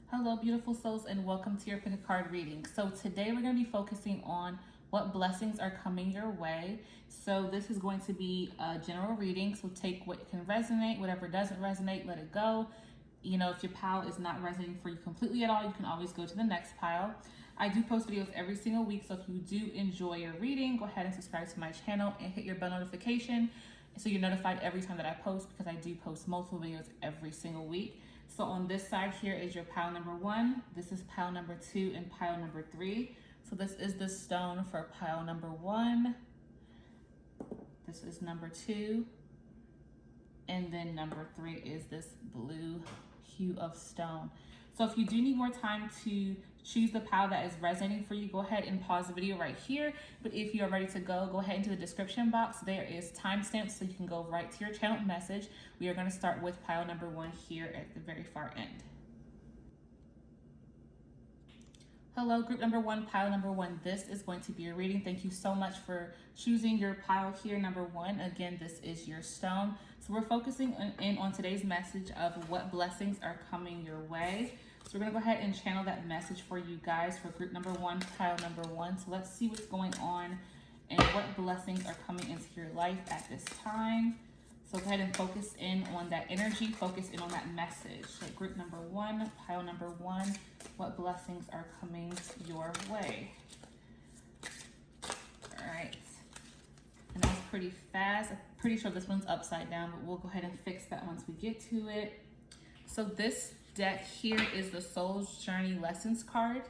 Hello, beautiful souls, and welcome to your pick a card reading. So today we're going to be focusing on what blessings are coming your way. So this is going to be a general reading. So take what can resonate, whatever doesn't resonate, let it go. You know, if your pile is not resonating for you completely at all, you can always go to the next pile. I do post videos every single week, so if you do enjoy your reading, go ahead and subscribe to my channel and hit your bell notification so you're notified every time that I post, because I do post multiple videos every single week. So on this side here is your pile number 1, this is pile number 2, and pile number 3. So this is the stone for pile number 1, this is number 2, and then number 3 is this blue hue of stone. So if you do need more time to choose the pile that is resonating for you, go ahead and pause the video right here. But if you are ready to go ahead into the description box. There is timestamps, so you can go right to your channel message. We are going to start with pile number 1 here at the very far end. Hello, group number 1, pile number 1. This is going to be your reading. Thank you so much for choosing your pile here, number 1. Again, this is your stone. So we're focusing in on today's message of what blessings are coming your way. So we're going to go ahead and channel that message for you guys for group number 1, pile number 1. So let's see what's going on and what blessings are coming into your life at this time. So go ahead and focus in on that energy, focus in on that message. So group number 1, pile number 1, what blessings are coming your way? All right. And that was pretty fast. I'm pretty sure this one's upside down, but we'll go ahead and fix that once we get to it. So this deck here is the Soul's Journey Lessons card.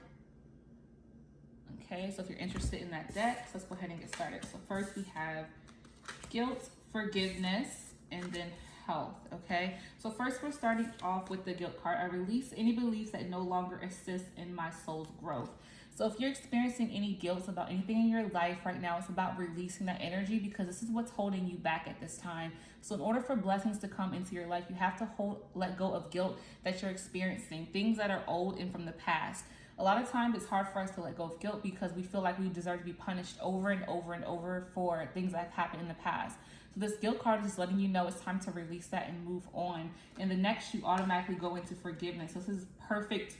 Okay, so if you're interested in that deck, so let's go ahead and get started. So first we have guilt, forgiveness, and then health. Okay, so first we're starting off with the guilt card. I release any beliefs that no longer assist in my soul's growth. So if you're experiencing any guilt about anything in your life right now, it's about releasing that energy, because this is what's holding you back at this time. So in order for blessings to come into your life, you have to let go of guilt that you're experiencing, things that are old and from the past. A lot of times it's hard for us to let go of guilt because we feel like we deserve to be punished over and over and over for things that have happened in the past. So this guilt card is just letting you know it's time to release that and move on. And the next, you automatically go into forgiveness. So this is perfect,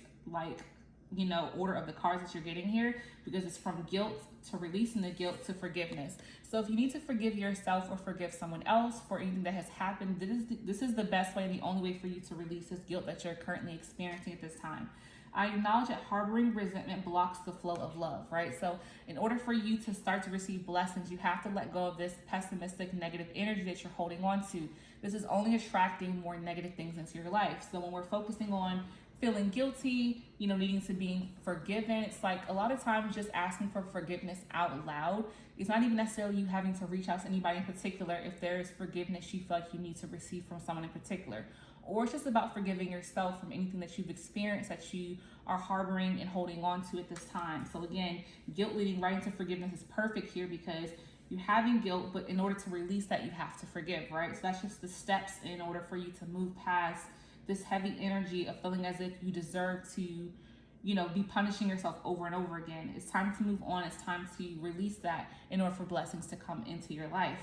order of the cards that you're getting here, because it's from guilt to releasing the guilt to forgiveness. So if you need to forgive yourself or forgive someone else for anything that has happened, this is the best way and the only way for you to release this guilt that you're currently experiencing at this time. I acknowledge that harboring resentment blocks the flow of love, right? So in order for you to start to receive blessings, you have to let go of this pessimistic, negative energy that you're holding on to. This is only attracting more negative things into your life. So when we're focusing on feeling guilty, needing to be forgiven, it's like a lot of times just asking for forgiveness out loud. It's not even necessarily you having to reach out to anybody in particular if there's forgiveness you feel like you need to receive from someone in particular. Or it's just about forgiving yourself from anything that you've experienced that you are harboring and holding on to at this time. So again, guilt leading right into forgiveness is perfect here, because you're having guilt, but in order to release that, you have to forgive, right? So that's just the steps in order for you to move past this heavy energy of feeling as if you deserve to, be punishing yourself over and over again. It's time to move on. It's time to release that in order for blessings to come into your life.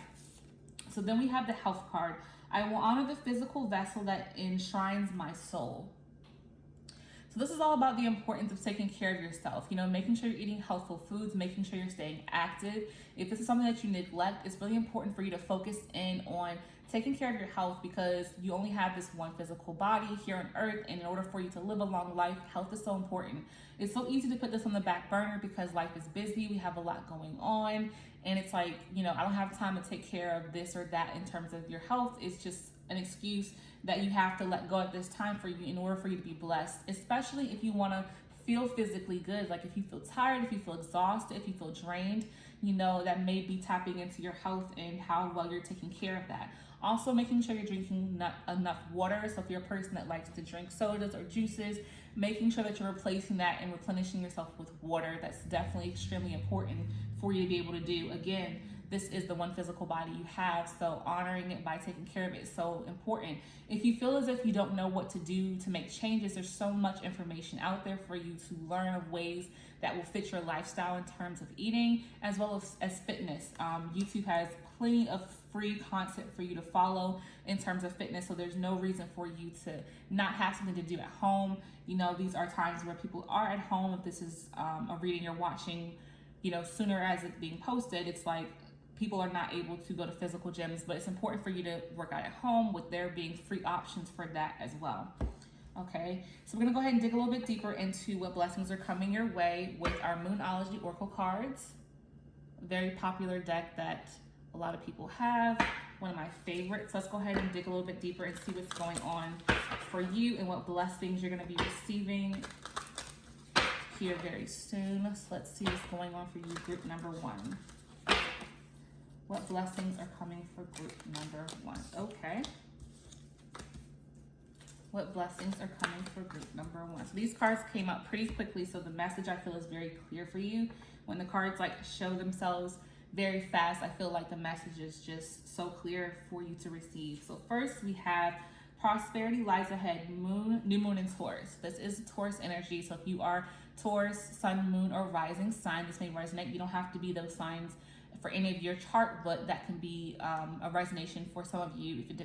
So then we have the health card. I will honor the physical vessel that enshrines my soul. So this is all about the importance of taking care of yourself, making sure you're eating healthful foods, making sure you're staying active. If this is something that you neglect, it's really important for you to focus in on taking care of your health, because you only have this one physical body here on earth, and in order for you to live a long life, health is so important. It's so easy to put this on the back burner because life is busy, we have a lot going on, and it's like, I don't have time to take care of this or that in terms of your health. It's just an excuse that you have to let go at this time for you in order for you to be blessed, especially if you want to feel physically good. Like if you feel tired, if you feel exhausted, if you feel drained, that may be tapping into your health and how well you're taking care of that. Also making sure you're drinking enough water. So if you're a person that likes to drink sodas or juices, making sure that you're replacing that and replenishing yourself with water. That's definitely extremely important for you to be able to do. Again, this is the one physical body you have, so honoring it by taking care of it is so important. If you feel as if you don't know what to do to make changes, there's so much information out there for you to learn of ways that will fit your lifestyle in terms of eating as well as fitness. YouTube has plenty of free content for you to follow in terms of fitness. So there's no reason for you to not have something to do at home. You know, these are times where people are at home. If this is a reading you're watching, you know, sooner as it's being posted, it's like people are not able to go to physical gyms, but it's important for you to work out at home, with there being free options for that as well. Okay, so we're gonna go ahead and dig a little bit deeper into what blessings are coming your way with our Moonology Oracle cards. A very popular deck that a lot of people have, one of my favorites. Let's go ahead and dig a little bit deeper and see what's going on for you and what blessings you're gonna be receiving here very soon. So let's see what's going on for you, group number one. What blessings are coming for group number one? Okay. What blessings are coming for group number one? So these cards came up pretty quickly, so the message I feel is very clear for you. When the cards like show themselves very fast, I feel like the message is just so clear for you to receive. So first we have prosperity lies ahead, moon, new moon in Taurus. This is Taurus energy. So if you are Taurus, sun, moon, or rising sign, this may resonate. You don't have to be those signs for any of your chart, but that can be a resonation for some of you, if it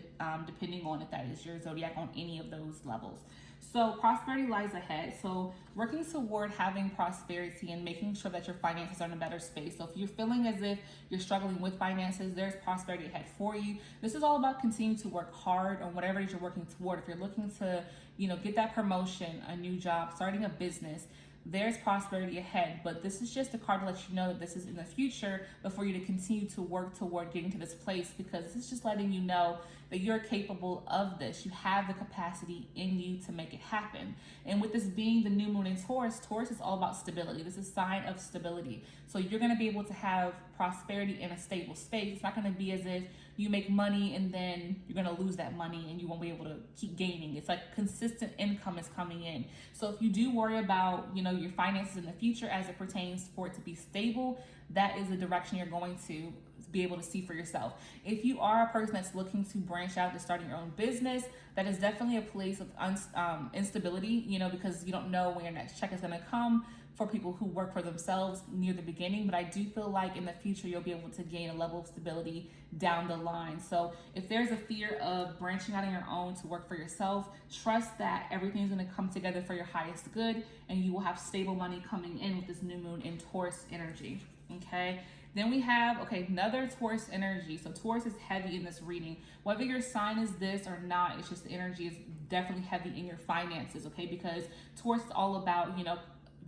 depending on if that is your zodiac on any of those levels. So prosperity lies ahead. So working toward having prosperity and making sure that your finances are in a better space. So if you're feeling as if you're struggling with finances, there's prosperity ahead for you. This is all about continuing to work hard on whatever it is you're working toward. If you're looking to, you know, get that promotion, a new job, starting a business, there's prosperity ahead. But this is just a card to let you know that this is in the future, but for you to continue to work toward getting to this place, because this is just letting you know that you're capable of this. You have the capacity in you to make it happen. And with this being the new moon in Taurus, Taurus is all about stability. This is a sign of stability. So you're going to be able to have prosperity in a stable space. It's not going to be as if you make money and then you're going to lose that money and you won't be able to keep gaining. It's like consistent income is coming in. So if you do worry about, you know, your finances in the future as it pertains for it to be stable, that is the direction you're going to be able to see for yourself. If you are a person that's looking to branch out to starting your own business, that is definitely a place of instability, you know, because you don't know when your next check is going to come for people who work for themselves near the beginning. But I do feel like in the future, you'll be able to gain a level of stability down the line. So if there's a fear of branching out on your own to work for yourself, trust that everything's going to come together for your highest good, and you will have stable money coming in with this new moon in Taurus energy. Okay. Then we have, another Taurus energy. So Taurus is heavy in this reading. Whether your sign is this or not, it's just the energy is definitely heavy in your finances, okay? Because Taurus is all about, you know,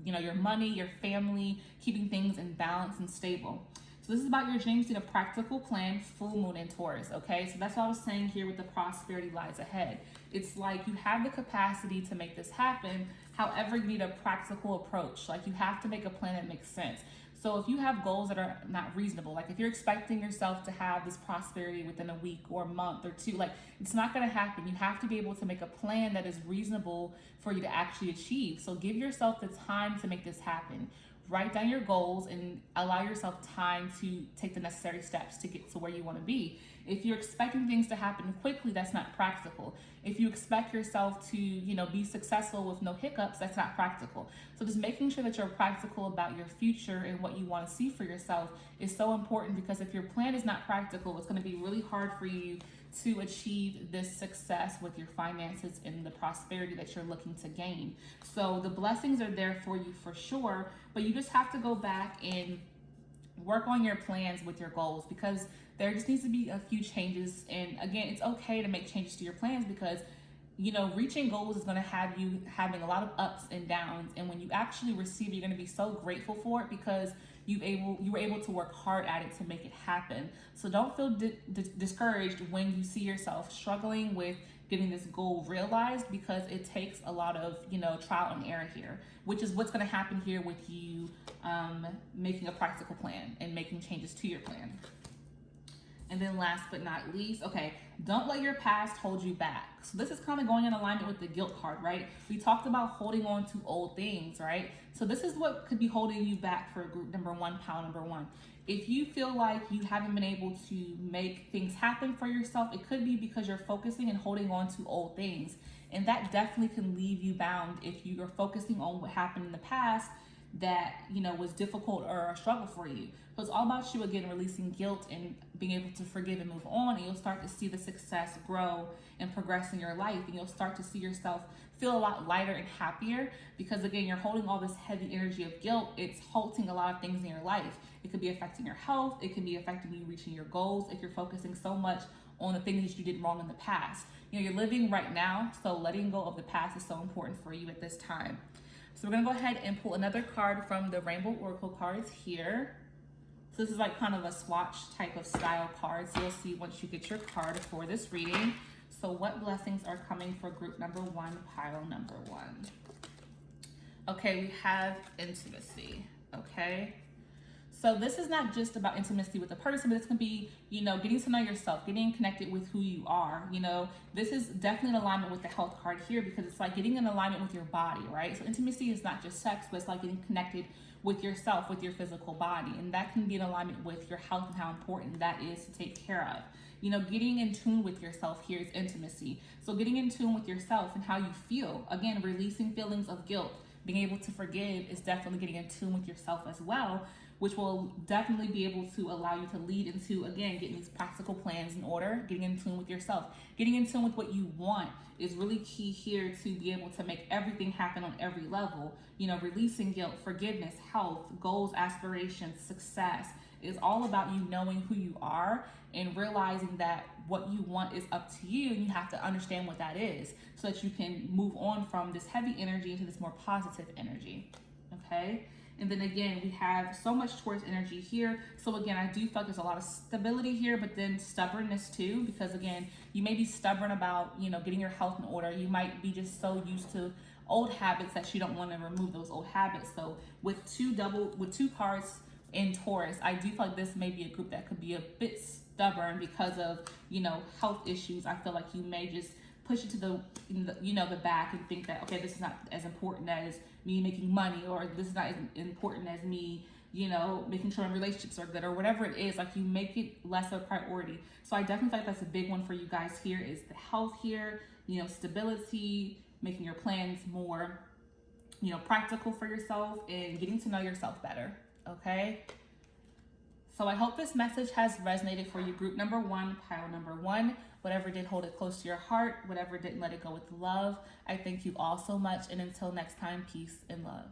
your money, your family, keeping things in balance and stable. So this is about your dreams in a practical plan, full moon in Taurus, okay? So that's what I was saying here with the prosperity lies ahead. It's like you have the capacity to make this happen. However, you need a practical approach. Like you have to make a plan that makes sense. So if you have goals that are not reasonable, like if you're expecting yourself to have this prosperity within a week or a month or two, like it's not going to happen. You have to be able to make a plan that is reasonable for you to actually achieve. So give yourself the time to make this happen. Write down your goals and allow yourself time to take the necessary steps to get to where you want to be. If you're expecting things to happen quickly, that's not practical. If you expect yourself to, be successful with no hiccups, that's not practical. So just making sure that you're practical about your future and what you want to see for yourself is so important, because if your plan is not practical, it's going to be really hard for you to achieve this success with your finances and the prosperity that you're looking to gain. So the blessings are there for you for sure, but you just have to go back and work on your plans with your goals, because there just needs to be a few changes. And again, it's okay to make changes to your plans, because reaching goals is going to have you having a lot of ups and downs. And when you actually receive it, you're going to be so grateful for it, because you were able to work hard at it to make it happen. So don't feel discouraged when you see yourself struggling with getting this goal realized, because it takes a lot of trial and error here, which is what's going to happen here with you making a practical plan and making changes to your plan. And then last but not least, don't let your past hold you back. So this is kind of going in alignment with the guilt card, right? We talked about holding on to old things, right? So this is what could be holding you back for group number one, pile number one. If you feel like you haven't been able to make things happen for yourself, it could be because you're focusing and holding on to old things. And that definitely can leave you bound if you are focusing on what happened in the past. that, was difficult or a struggle for you. So it's all about you, again, releasing guilt and being able to forgive and move on. And you'll start to see the success grow and progress in your life. And you'll start to see yourself feel a lot lighter and happier, because again, you're holding all this heavy energy of guilt. It's halting a lot of things in your life. It could be affecting your health. It can be affecting you reaching your goals if you're focusing so much on the things that you did wrong in the past. You're living right now, so letting go of the past is so important for you at this time. So we're gonna go ahead and pull another card from the Rainbow Oracle cards here. So this is like kind of a swatch type of style card. So you'll see once you get your card for this reading. So what blessings are coming for group number 1, pile number 1? Okay, we have intimacy, okay? So this is not just about intimacy with a person, but this can be, getting to know yourself, getting connected with who you are. This is definitely in alignment with the health card here, because it's like getting in alignment with your body, right? So intimacy is not just sex, but it's like getting connected with yourself, with your physical body. And that can be in alignment with your health and how important that is to take care of. Getting in tune with yourself here is intimacy. So getting in tune with yourself and how you feel, again, releasing feelings of guilt, being able to forgive is definitely getting in tune with yourself as well, which will definitely be able to allow you to lead into, again, getting these practical plans in order, getting in tune with yourself. Getting in tune with what you want is really key here to be able to make everything happen on every level. Releasing guilt, forgiveness, health, goals, aspirations, success is all about you knowing who you are and realizing that what you want is up to you, and you have to understand what that is so that you can move on from this heavy energy into this more positive energy, okay? And then again, we have so much Taurus energy here. So again, I do feel like there's a lot of stability here, but then stubbornness too, because again, you may be stubborn about, getting your health in order. You might be just so used to old habits that you don't want to remove those old habits. So with two cards in Taurus, I do feel like this may be a group that could be a bit stubborn because of, health issues. I feel like you may just push it to the back and think that, okay, this is not as important as me making money, or this is not as important as me, making sure my relationships are good, or whatever it is. Like, you make it less of a priority. So I definitely think that's a big one for you guys here is the health here, stability, making your plans more, practical for yourself, and getting to know yourself better, okay? So I hope this message has resonated for you, group number 1, pile number 1. Whatever did, hold it close to your heart. Whatever didn't, let it go with love. I thank you all so much. And until next time, peace and love.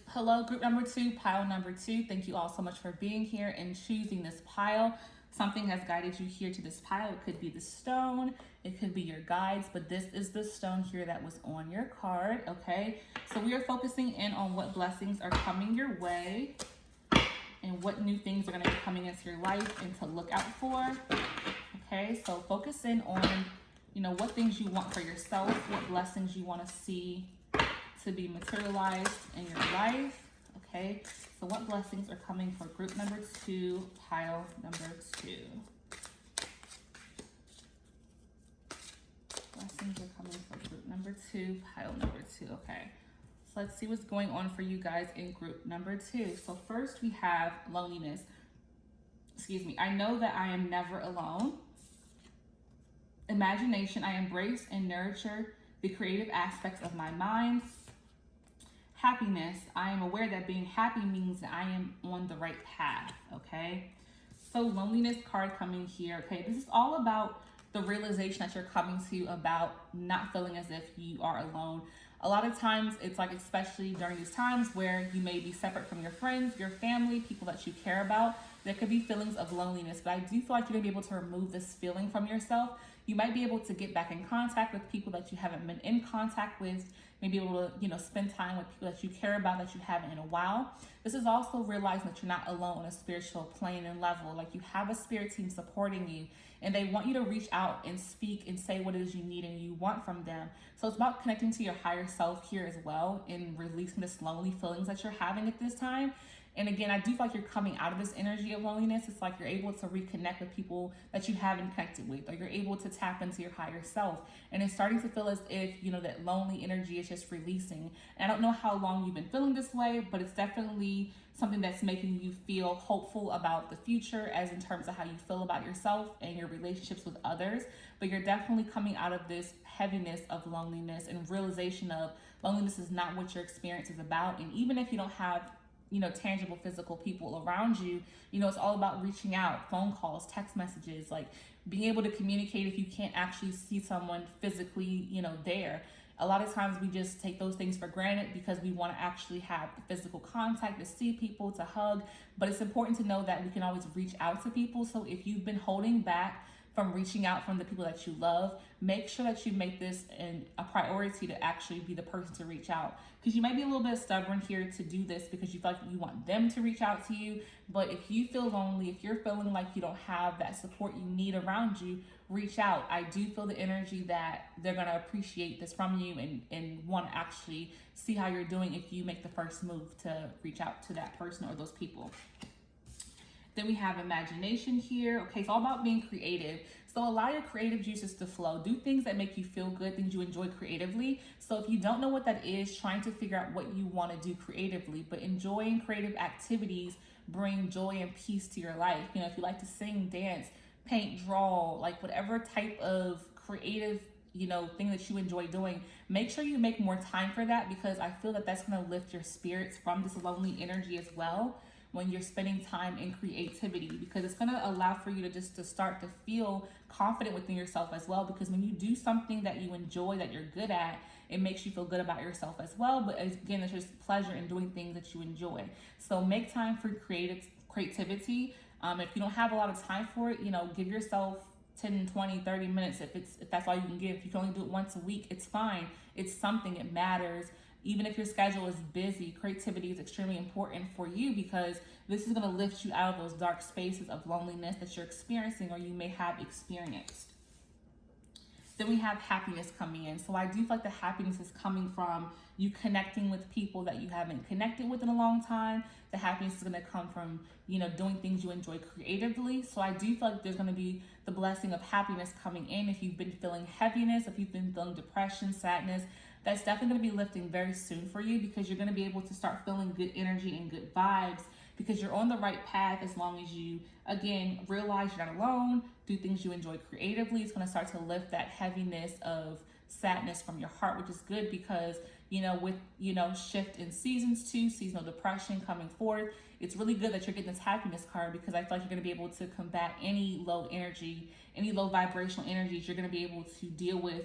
Hello, group number 2, pile number 2. Thank you all so much for being here and choosing this pile. Something has guided you here to this pile. It could be the stone. It could be your guides. But this is the stone here that was on your card, okay? So we are focusing in on what blessings are coming your way and what new things are going to be coming into your life and to look out for. Okay, so focus in on, what things you want for yourself, what blessings you want to see to be materialized in your life. Okay, so what blessings are coming for group number 2, pile number 2? Blessings are coming for group number 2, pile number 2. Okay, so let's see what's going on for you guys in group number 2. So first we have loneliness. I know that I am never alone. Imagination, I embrace and nurture the creative aspects of my mind. Happiness, I am aware that being happy means that I am on the right path, okay? So loneliness card coming here, okay? This is all about the realization that you're coming to about not feeling as if you are alone. A lot of times it's like, especially during these times where you may be separate from your friends, your family, people that you care about, there could be feelings of loneliness, but I do feel like you're gonna be able to remove this feeling from yourself. You might be able to get back in contact with people that you haven't been in contact with, maybe able to, spend time with people that you care about that you haven't in a while. This is also realizing that you're not alone on a spiritual plane and level. Like, you have a spirit team supporting you, and they want you to reach out and speak and say what it is you need and you want from them. So it's about connecting to your higher self here as well and releasing this lonely feelings that you're having at this time. And again, I do feel like you're coming out of this energy of loneliness. It's like you're able to reconnect with people that you haven't connected with, or you're able to tap into your higher self. And it's starting to feel as if, that lonely energy is just releasing. And I don't know how long you've been feeling this way, but it's definitely something that's making you feel hopeful about the future, as in terms of how you feel about yourself and your relationships with others. But you're definitely coming out of this heaviness of loneliness and realization of loneliness is not what your experience is about. And even if you don't have tangible physical people around you, it's all about reaching out, phone calls, text messages, like being able to communicate if you can't actually see someone physically, there. A lot of times we just take those things for granted because we want to actually have the physical contact, to see people, to hug. But it's important to know that we can always reach out to people. So if you've been holding back from reaching out from the people that you love, make sure that you make this a priority to actually be the person to reach out. Because you might be a little bit stubborn here to do this because you feel like you want them to reach out to you. But if you feel lonely, if you're feeling like you don't have that support you need around you, reach out. I do feel the energy that they're going to appreciate this from you and want to actually see how you're doing if you make the first move to reach out to that person or those people. Then we have imagination here. Okay, it's all about being creative. So allow your creative juices to flow. Do things that make you feel good, things you enjoy creatively. So if you don't know what that is, trying to figure out what you want to do creatively, but enjoying creative activities bring joy and peace to your life. If you like to sing, dance, paint, draw, like whatever type of creative thing that you enjoy doing, make sure you make more time for that, because I feel that that's going to lift your spirits from this lonely energy as well when you're spending time in creativity, because it's going to allow for you to start to feel confident within yourself as well. Because when you do something that you enjoy, that you're good at, it makes you feel good about yourself as well. But again, there's just pleasure in doing things that you enjoy. So make time for creativity. If you don't have a lot of time for it, give yourself 10, 20, 30 minutes. If that's all you can give. If you can only do it once a week, it's fine. It's something, it matters. Even if your schedule is busy, creativity is extremely important for you, because this is going to lift you out of those dark spaces of loneliness that you're experiencing or you may have experienced. Then we have happiness coming in. So I do feel like the happiness is coming from you connecting with people that you haven't connected with in a long time. The happiness is going to come from, doing things you enjoy creatively. So I do feel like there's going to be the blessing of happiness coming in. If you've been feeling heaviness, if you've been feeling depression, sadness, that's definitely going to be lifting very soon for you, because you're going to be able to start feeling good energy and good vibes, because you're on the right path as long as you, again, realize you're not alone, do things you enjoy creatively. It's going to start to lift that heaviness of sadness from your heart, which is good, because, with, shift in seasons too, seasonal depression coming forth, it's really good that you're getting this happiness card, because I feel like you're going to be able to combat any low energy, any low vibrational energies. You're going to be able to deal with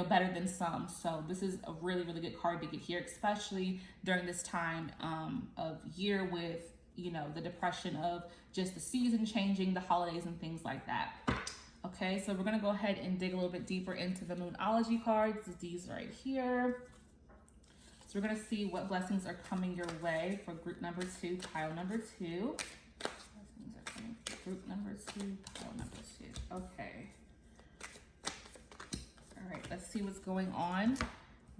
better than some. So this is a really, really good card to get here, especially during this time of year with, the depression of just the season changing, the holidays and things like that. Okay, so we're going to go ahead and dig a little bit deeper into the Moonology cards. These right here. So we're going to see what blessings are coming your way for group number 2, pile number 2. Blessings are coming for group number 2, pile number 2. Okay. All right, let's see what's going on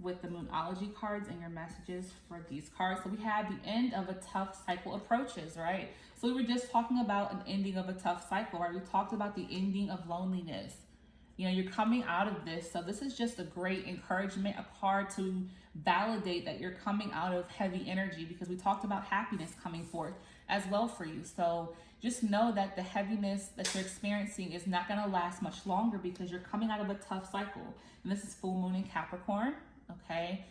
with the Moonology cards and your messages for these cards. So we have the end of a tough cycle approaches, right? So we were just talking about an ending of a tough cycle, right? We talked about the ending of loneliness. You're coming out of this. So this is just a great encouragement, a card to validate that you're coming out of heavy energy, because we talked about happiness coming forth as well for you. So just know that the heaviness that you're experiencing is not going to last much longer, because you're coming out of a tough cycle. And this is full moon in Capricorn. Okay.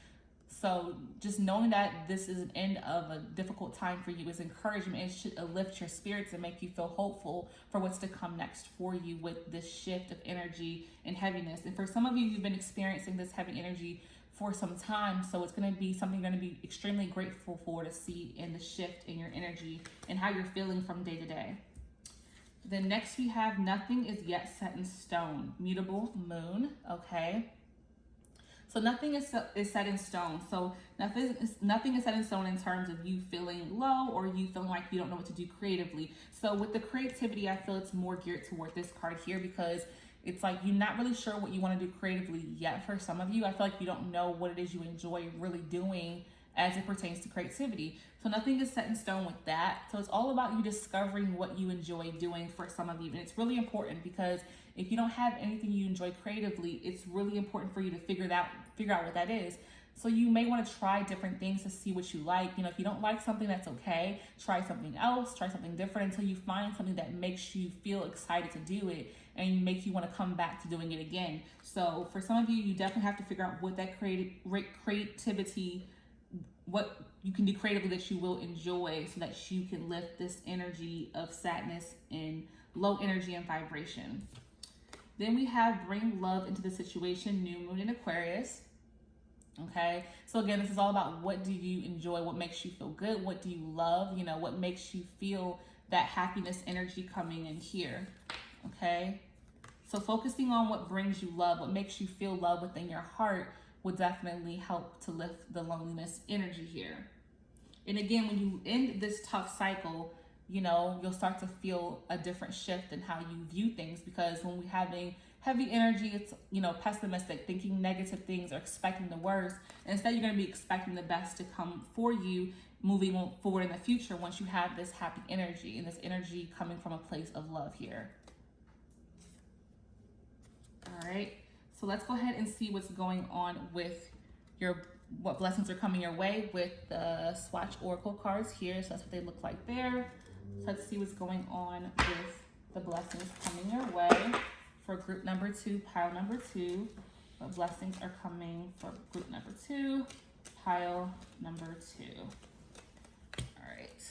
So just knowing that this is an end of a difficult time for you is encouragement. It should lift your spirits and make you feel hopeful for what's to come next for you with this shift of energy and heaviness. And for some of you, you've been experiencing this heavy energy for some time. So it's going to be something you're going to be extremely grateful for, to see in the shift in your energy and how you're feeling from day to day. Then next we have nothing is yet set in stone, mutable moon. Okay. So nothing is set in stone. So nothing is set in stone in terms of you feeling low or you feeling like you don't know what to do creatively. So with the creativity, I feel it's more geared toward this card here, because it's like you're not really sure what you want to do creatively yet. For some of you, I feel like you don't know what it is you enjoy really doing as it pertains to creativity. So nothing is set in stone with that. So it's all about you discovering what you enjoy doing for some of you. And it's really important because if you don't have anything you enjoy creatively, it's really important for you to figure out what that is. So you may want to try different things to see what you like. You know, if you don't like something, that's okay. Try something else, try something different until you find something that makes you feel excited to do it and make you want to come back to doing it again. So for some of you, you definitely have to figure out what that creativity, what you can do creatively that you will enjoy so that you can lift this energy of sadness and low energy and vibration. Then we have bring love into the situation, new moon in Aquarius. Okay, so again, this is all about what do you enjoy, what makes you feel good, what do you love, you know, what makes you feel that happiness energy coming in here. Okay, so focusing on what brings you love, what makes you feel love within your heart will definitely help to lift the loneliness energy here. And again, when you end this tough cycle, you know, you'll start to feel a different shift in how you view things, because when we're having heavy energy, it's, you know, pessimistic, thinking negative things or expecting the worst. Instead, you're going to be expecting the best to come for you moving forward in the future once you have this happy energy and this energy coming from a place of love here. All right, so let's go ahead and see what's going on with what blessings are coming your way with the swatch oracle cards here. So that's what they look like there. So let's see what's going on with the blessings coming your way for group number 2, pile number 2. What blessings are coming for group number 2, pile number 2. All right.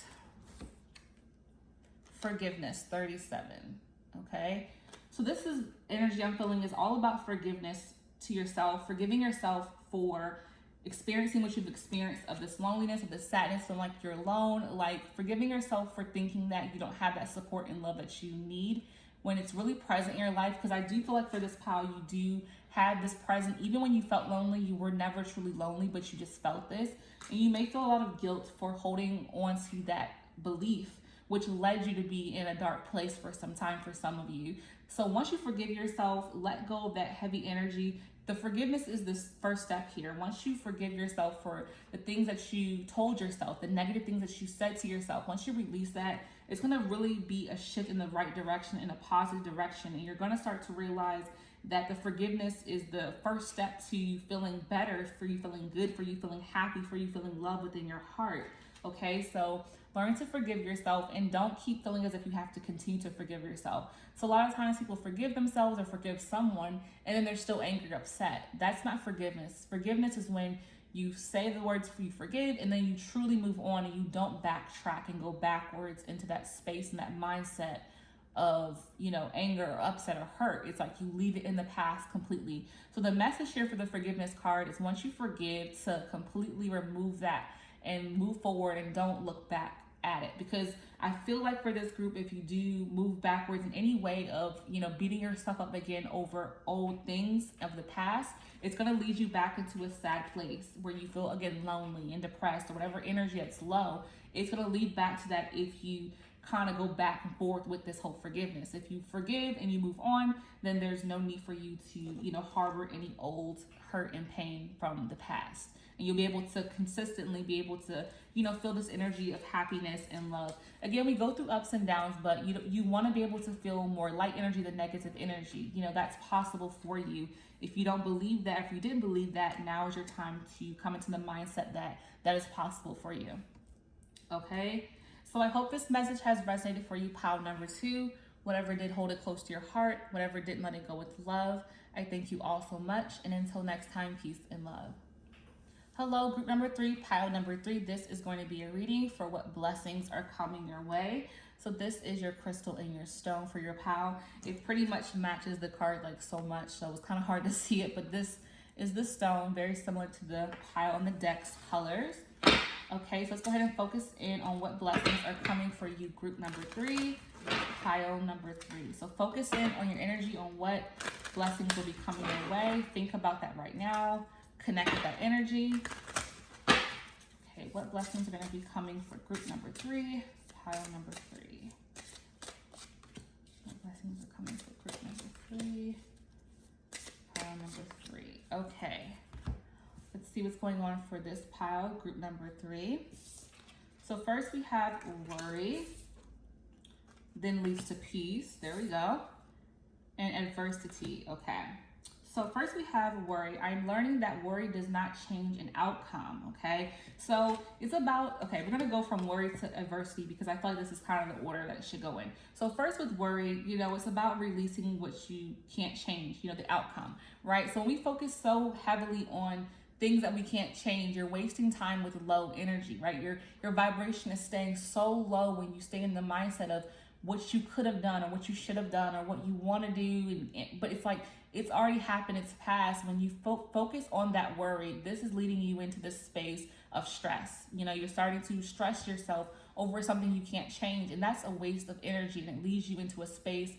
Forgiveness, 37. Okay. So this is energy I'm feeling is all about forgiveness to yourself, forgiving yourself for experiencing what you've experienced of this loneliness, of this sadness, feeling like you're alone, like forgiving yourself for thinking that you don't have that support and love that you need when it's really present in your life. Because I do feel like for this pile, you do have this present. Even when you felt lonely, you were never truly lonely, but you just felt this. And you may feel a lot of guilt for holding on to that belief, which led you to be in a dark place for some time for some of you. So once you forgive yourself, let go of that heavy energy. The forgiveness is the first step here. Once you forgive yourself for the things that you told yourself, the negative things that you said to yourself, once you release that, it's going to really be a shift in the right direction, in a positive direction. And you're going to start to realize that the forgiveness is the first step to you feeling better, for you feeling good, for you feeling happy, for you feeling love within your heart. Okay, so learn to forgive yourself and don't keep feeling as if you have to continue to forgive yourself. So a lot of times people forgive themselves or forgive someone and then they're still angry or upset. That's not forgiveness. Forgiveness is when you say the words you forgive and then you truly move on and you don't backtrack and go backwards into that space and that mindset of, you know, anger or upset or hurt. It's like you leave it in the past completely. So the message here for the forgiveness card is once you forgive, to completely remove that and move forward and don't look back at it. Because I feel like for this group, if you do move backwards in any way of, you know, beating yourself up again over old things of the past, it's going to lead you back into a sad place where you feel again lonely and depressed or whatever energy that's low. It's going to lead back to that if you kind of go back and forth with this whole forgiveness. If you forgive and you move on, then there's no need for you to, you know, harbor any old hurt and pain from the past. And you'll be able to consistently be able to, you know, feel this energy of happiness and love. Again, we go through ups and downs, but you want to be able to feel more light energy than negative energy. You know, that's possible for you. If you don't believe that, if you didn't believe that, now is your time to come into the mindset that that is possible for you. Okay, so I hope this message has resonated for you, pile number 2. Whatever did, hold it close to your heart. Whatever didn't, let it go with love. I thank you all so much. And until next time, peace and love. Hello, group number 3, pile number 3. This is going to be a reading for what blessings are coming your way. So this is your crystal and your stone for your pile. It pretty much matches the card like so much, so it's kind of hard to see it, but this is the stone, very similar to the pile on the deck's colors. Okay, so let's go ahead and focus in on what blessings are coming for you, group number 3, pile number 3. So focus in on your energy on what blessings will be coming your way. Think about that right now. Connect with that energy. Okay, what blessings are going to be coming for group number 3, pile number 3? What blessings are coming for group number 3, pile number 3? Okay, let's see what's going on for this pile, group number 3. So first we have worry, then leads to peace. There we go. And adversity. Okay. So first we have worry. I'm learning that worry does not change an outcome. Okay. So it's about, okay, we're going to go from worry to adversity because I feel like this is kind of the order that it should go in. So first with worry, you know, it's about releasing what you can't change, you know, the outcome, right? So when we focus so heavily on things that we can't change, you're wasting time with low energy, right? Your vibration is staying so low when you stay in the mindset of what you could have done or what you should have done or what you want to do. But it's like, it's already happened, it's past. When you focus on that worry, this is leading you into this space of stress. You know, you're starting to stress yourself over something you can't change. And that's a waste of energy, and it leads you into a space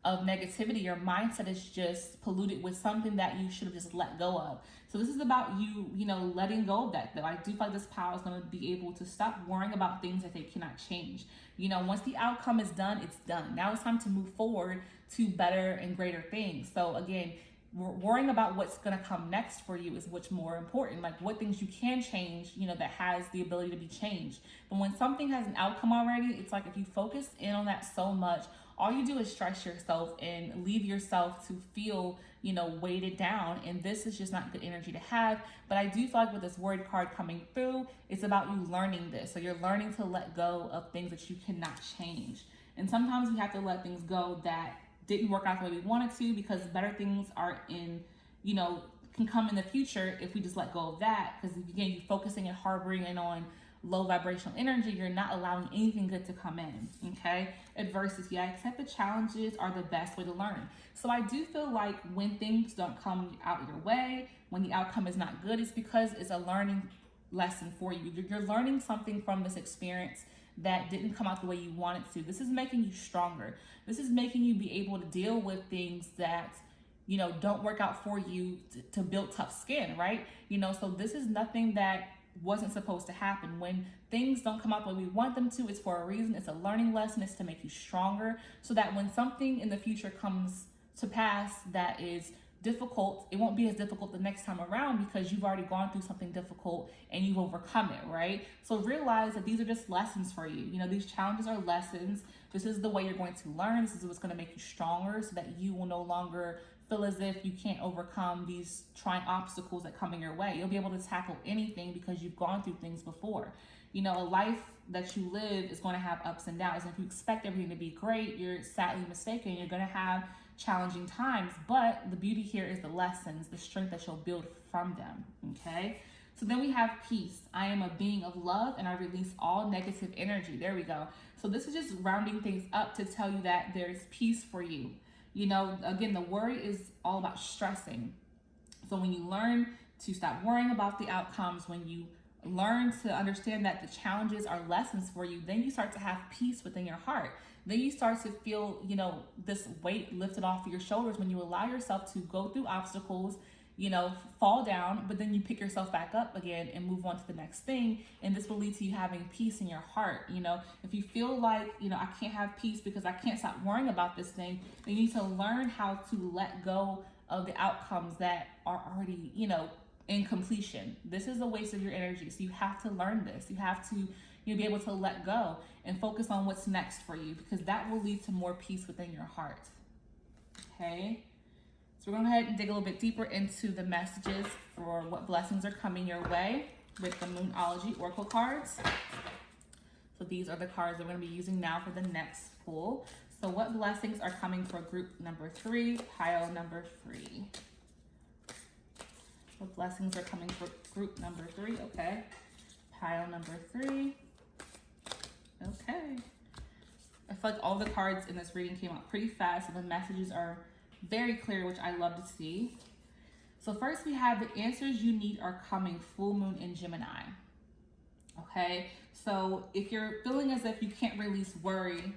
of negativity. Your mindset is just polluted with something that you should have just let go of. So this is about you, you know, letting go of that though. I do feel like this power is going to be able to stop worrying about things that they cannot change. You know, once the outcome is done, it's done. Now it's time to move forward to better and greater things. So again, worrying about what's going to come next for you is what's more important. Like what things you can change, you know, that has the ability to be changed. But when something has an outcome already, it's like if you focus in on that so much, all you do is stress yourself and leave yourself to feel, you know, weighted down. And this is just not good energy to have. But I do feel like with this worried card coming through, it's about you learning this. So you're learning to let go of things that you cannot change. And sometimes we have to let things go that didn't work out the way we wanted to, because better things are in, you know, can come in the future if we just let go of that. Because again, you're focusing and harboring in on low vibrational energy, you're not allowing anything good to come in. Okay. Adversity. I accept the challenges are the best way to learn. So I do feel like when things don't come out your way, when the outcome is not good, it's because it's a learning lesson for you. You're learning something from this experience that didn't come out the way you wanted to. This is making you stronger. This is making you be able to deal with things that, you know, don't work out for you to build tough skin, right? You know, so this is nothing that wasn't supposed to happen. When things don't come out the way we want them to, it's for a reason. It's a learning lesson. It's to make you stronger, so that when something in the future comes to pass that is difficult, it won't be as difficult the next time around, because you've already gone through something difficult and you've overcome it, right? So realize that these are just lessons for you. You know, these challenges are lessons. This is the way you're going to learn. This is what's going to make you stronger, so that you will no longer feel as if you can't overcome these trying obstacles that come in your way. You'll be able to tackle anything because you've gone through things before. You know, a life that you live is going to have ups and downs. And if you expect everything to be great, you're sadly mistaken. You're going to have challenging times, but the beauty here is the lessons, the strength that you'll build from them. Okay. So then we have peace. I am a being of love and I release all negative energy. There we go. So this is just rounding things up to tell you that there's peace for you. You know, again, the worry is all about stressing. So when you learn to stop worrying about the outcomes, when you learn to understand that the challenges are lessons for you, then you start to have peace within your heart. Then you start to feel, you know, this weight lifted off of your shoulders when you allow yourself to go through obstacles, you know, fall down, but then you pick yourself back up again and move on to the next thing. And this will lead to you having peace in your heart. You know, if you feel like, you know, I can't have peace because I can't stop worrying about this thing, then you need to learn how to let go of the outcomes that are already, you know, in completion. This is a waste of your energy. So you have to learn this. You have to, you'll be able to let go and focus on what's next for you, because that will lead to more peace within your heart. Okay. So we're going to go ahead and dig a little bit deeper into the messages for what blessings are coming your way with the Moonology Oracle cards. So these are the cards that we're going to be using now for the next pull. So what blessings are coming for group number 3, pile number 3? What blessings are coming for group number 3? Okay. Pile number 3. Okay. I feel like all the cards in this reading came out pretty fast, and the messages are very clear, which I love to see. So first we have the answers you need are coming, full moon in Gemini. Okay. So if you're feeling as if you can't release worry,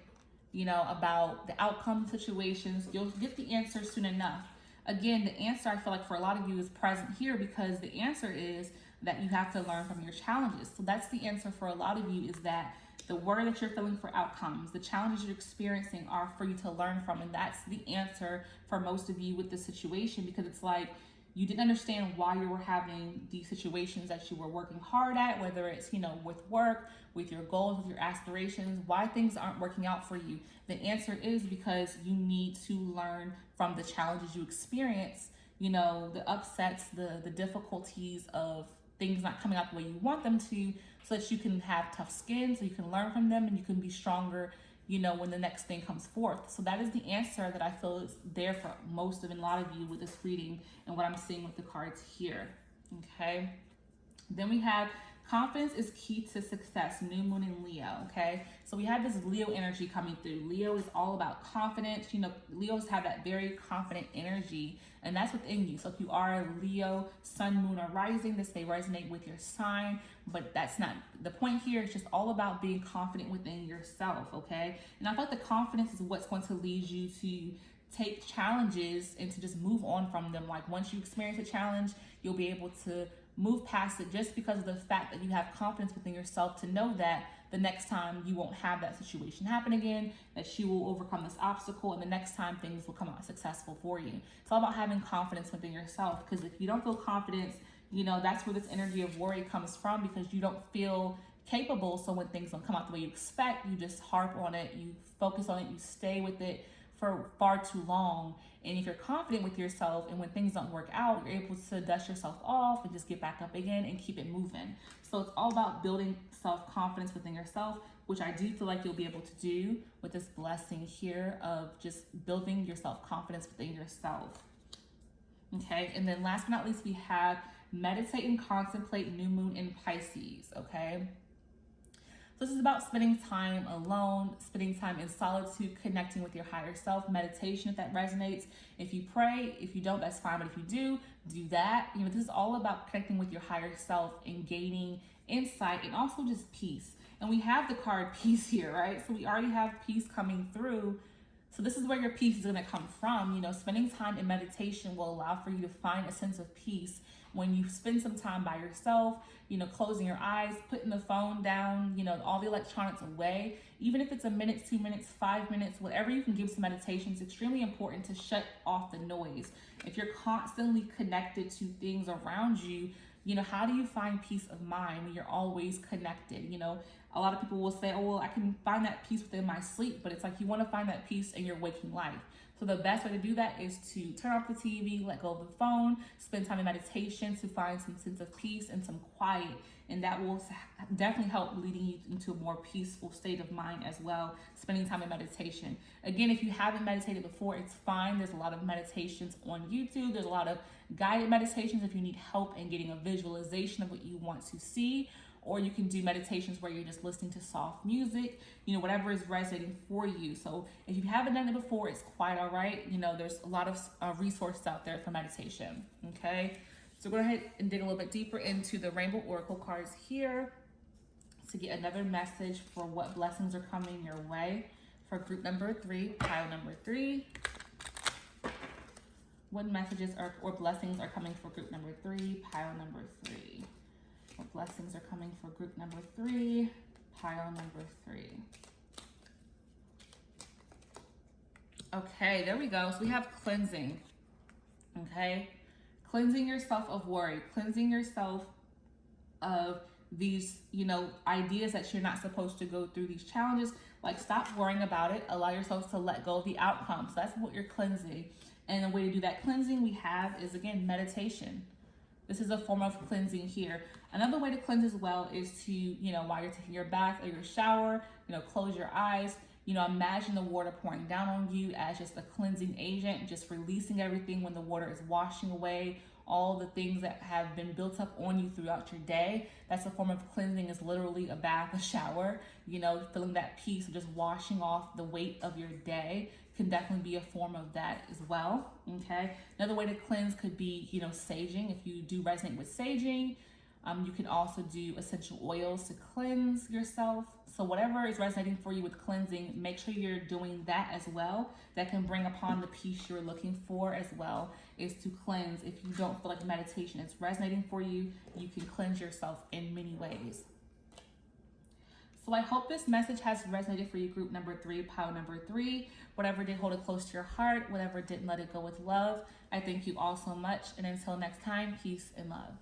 you know, about the outcome situations, you'll get the answer soon enough. Again, the answer I feel like for a lot of you is present here, because the answer is that you have to learn from your challenges. So that's the answer for a lot of you, is that the worry that you're feeling for outcomes, the challenges you're experiencing are for you to learn from. And that's the answer for most of you with this situation, because it's like you didn't understand why you were having these situations that you were working hard at, whether it's, with work, with your goals, with your aspirations, why things aren't working out for you. The answer is because you need to learn from the challenges you experience, the upsets, the difficulties of things not coming out the way you want them to, so that you can have tough skin, so you can learn from them and you can be stronger, when the next thing comes forth. So that is the answer that I feel is there for most of and a lot of you with this reading and what I'm seeing with the cards here. Okay. Then we have confidence is key to success, new moon in Leo. Okay. So we have this Leo energy coming through. Leo is all about confidence. Leos have that very confident energy, and that's within you. So if you are a Leo, sun, moon, or rising, this may resonate with your sign, but that's not the point here. It's just all about being confident within yourself. Okay. And I feel like the confidence is what's going to lead you to take challenges and to just move on from them. Like once you experience a challenge, you'll be able to move past it, just because of the fact that you have confidence within yourself to know that the next time you won't have that situation happen again, that you will overcome this obstacle, and the next time things will come out successful for you. It's all about having confidence within yourself, because if you don't feel confidence, that's where this energy of worry comes from, because you don't feel capable. So when things don't come out the way you expect, you just harp on it, you focus on it, you stay with it for far too long. And if you're confident with yourself and when things don't work out, you're able to dust yourself off and just get back up again and keep it moving. So it's all about building self-confidence within yourself, which I do feel like you'll be able to do with this blessing here of just building your self-confidence within yourself. Okay, and then last but not least, we have meditate and contemplate, new moon in Pisces. Okay. So this is about spending time alone, spending time in solitude, connecting with your higher self, meditation if that resonates. If you pray, if you don't, that's fine. But if you do that. This is all about connecting with your higher self and gaining insight and also just peace. And we have the card peace here, right? So we already have peace coming through. So this is where your peace is going to come from. Spending time in meditation will allow for you to find a sense of peace when you spend some time by yourself, closing your eyes, putting the phone down, all the electronics away. Even if it's a minute, 2 minutes, 5 minutes, whatever you can give to meditation, it's extremely important to shut off the noise. If you're constantly connected to things around you, how do you find peace of mind when you're always connected? A lot of people will say, oh, well, I can find that peace within my sleep, but it's like you want to find that peace in your waking life. So the best way to do that is to turn off the TV, let go of the phone, spend time in meditation to find some sense of peace and some quiet. And that will definitely help leading you into a more peaceful state of mind as well, spending time in meditation. Again, if you haven't meditated before, it's fine. There's a lot of meditations on YouTube. There's a lot of guided meditations if you need help in getting a visualization of what you want to see. Or you can do meditations where you're just listening to soft music, whatever is resonating for you. So if you haven't done it before, it's quite all right. There's a lot of resources out there for meditation. Okay. So go ahead and dig a little bit deeper into the Rainbow Oracle cards here to get another message for what blessings are coming your way for group number 3, pile number 3. What messages or blessings are coming for group number 3, pile number 3? What blessings are coming for group number 3, pile number 3? Okay, there we go. So we have cleansing. Okay. Cleansing yourself of worry, cleansing yourself of these, ideas that you're not supposed to go through, these challenges. Like, stop worrying about it. Allow yourself to let go of the outcome. So that's what you're cleansing. And the way to do that cleansing we have is, again, meditation. This is a form of cleansing here. Another way to cleanse as well is to, while you're taking your bath or your shower, close your eyes. Imagine the water pouring down on you as just a cleansing agent, just releasing everything when the water is washing away all the things that have been built up on you throughout your day. That's a form of cleansing, is literally a bath, a shower, feeling that peace of just washing off the weight of your day can definitely be a form of that as well. Okay. Another way to cleanse could be, saging. If you do resonate with saging, you can also do essential oils to cleanse yourself. So whatever is resonating for you with cleansing, make sure you're doing that as well. That can bring upon the peace you're looking for as well, is to cleanse. If you don't feel like meditation is resonating for you, you can cleanse yourself in many ways. So I hope this message has resonated for you, group number 3, pile number 3. Whatever did hold it close to your heart, whatever didn't, let it go with love. I thank you all so much. And until next time, peace and love.